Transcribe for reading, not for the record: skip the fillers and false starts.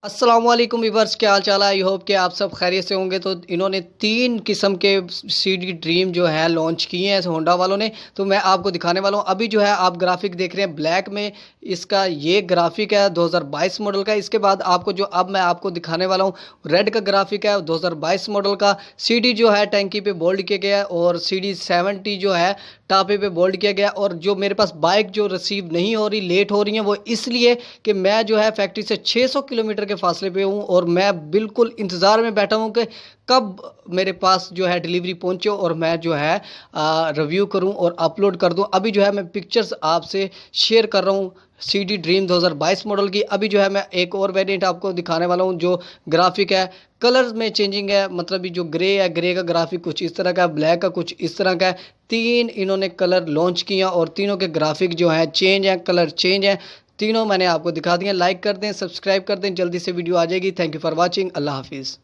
अस्सलामुअलैकुम वीवर्स, क्या हाल चाल है। आई होप कि आप सब खैरियत से होंगे। तो इन्होंने 3 किस्म के सीडी ड्रीम जो है लॉन्च किए हैं होंडा वालों ने। तो मैं आपको दिखाने वाला हूं। अभी जो है आप ग्राफिक देख रहे हैं ब्लैक में, इसका ये ग्राफिक है 2022 मॉडल का। इसके बाद आपको जो अब मैं आपको दिखाने वाला हूं रेड का ग्राफिक है 2022 मॉडल का। सीडी जो है टैंकी पे बोल्ड किया गया है और सीडी 70 जो है टापे पे बोल्ड किया गया। और जो मेरे पास बाइक जो रिसीव नहीं हो रही, लेट हो रही है, वो इसलिए कि मैं जो है फैक्ट्री से 600 किलोमीटर के फासले पे हूँ और मैं बिल्कुल इंतज़ार में बैठा हूँ कि कब मेरे पास जो है डिलीवरी पहुँचे और मैं जो है रिव्यू करूँ और अपलोड कर दूँ। अभी जो है मैं पिक्चर्स आपसे शेयर कर रहा हूँ सीडी ड्रीम 2022 मॉडल की। अभी जो है मैं एक और वेरिएंट आपको दिखाने वाला हूँ जो ग्राफिक है कलर्स में चेंजिंग है। मतलब ये जो ग्रे है, ग्रे का ग्राफिक कुछ इस तरह का है, ब्लैक का कुछ इस तरह का है। 3 इन्होंने कलर लॉन्च किया और तीनों के ग्राफिक जो है चेंज है, कलर चेंज है। तीनों मैंने आपको दिखा दिए। लाइक कर दें, सब्सक्राइब कर दें, जल्दी से वीडियो आ जाएगी। Thank you for watching. अल्लाह हाफिज़।